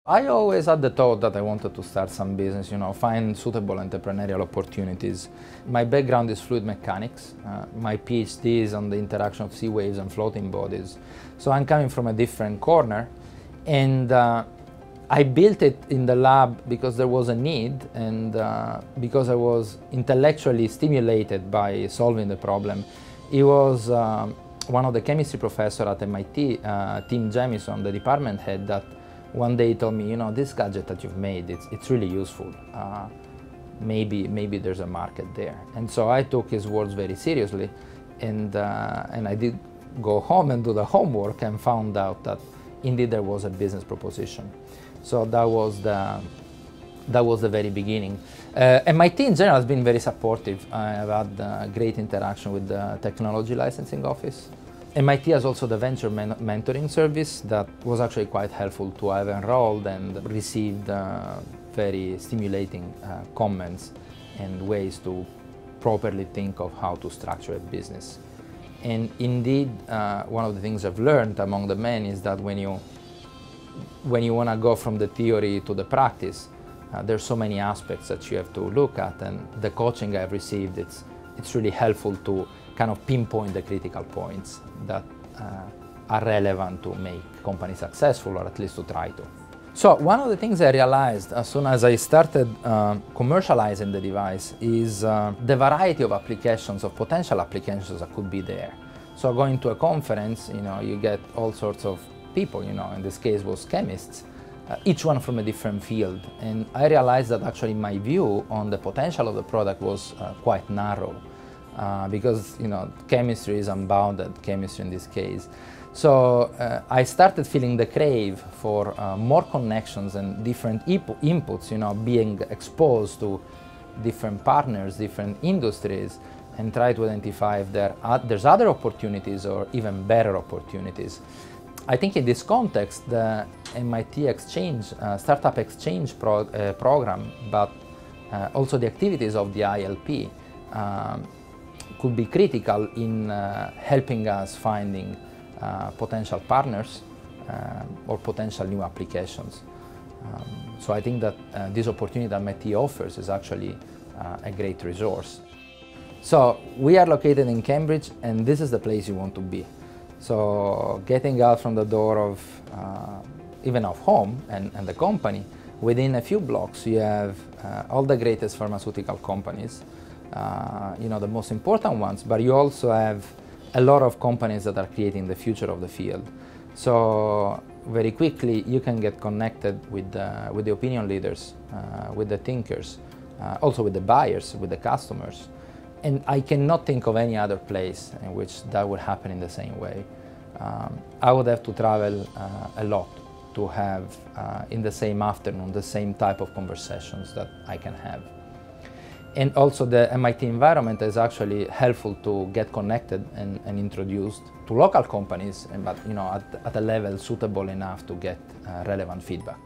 I always had the thought that I wanted to start some business, find suitable entrepreneurial opportunities. My background is fluid mechanics. My PhD is on the interaction of sea waves and floating bodies. So I'm coming from a different corner, and I built it in the lab because there was a need, and because I was intellectually stimulated by solving the problem. It was one of the chemistry professors at MIT, Tim Jamison, the department head, that one day told me, this gadget that you've made, it's really useful. Maybe there's a market there. And so I took his words very seriously, and I did go home and do the homework and found out that indeed there was a business proposition. So that was the very beginning. MIT in general has been very supportive. I've had great interaction with the technology licensing office. MIT has also the venture mentoring service that was actually quite helpful to have enrolled and received very stimulating comments and ways to properly think of how to structure a business. And indeed, one of the things I've learned among the men is that when you want to go from the theory to the practice, there's so many aspects that you have to look at, and the coaching I've received, it's really helpful to kind of pinpoint the critical points that are relevant to make companies successful, or at least to try to. So one of the things I realized as soon as I started commercializing the device is the variety of applications, of potential applications that could be there. So going to a conference, you get all sorts of people, in this case was chemists, each one from a different field. And I realized that actually my view on the potential of the product was quite narrow. Because chemistry is unbounded, chemistry in this case. So I started feeling the crave for more connections and different inputs, being exposed to different partners, different industries, and try to identify if there's other opportunities or even better opportunities. I think in this context, the MIT Exchange, Startup Exchange program, but also the activities of the ILP, could be critical in helping us finding potential partners or potential new applications. So I think that this opportunity that MIT offers is actually a great resource. So we are located in Cambridge, and this is the place you want to be. So getting out from the door of even of home and the company, within a few blocks you have all the greatest pharmaceutical companies, the most important ones, but you also have a lot of companies that are creating the future of the field. So very quickly you can get connected with the opinion leaders, with the thinkers, also with the buyers, with the customers. And I cannot think of any other place in which that would happen in the same way. I would have to travel a lot to have in the same afternoon the same type of conversations that I can have. And also the MIT environment is actually helpful to get connected and introduced to local companies, but at a level suitable enough to get relevant feedback.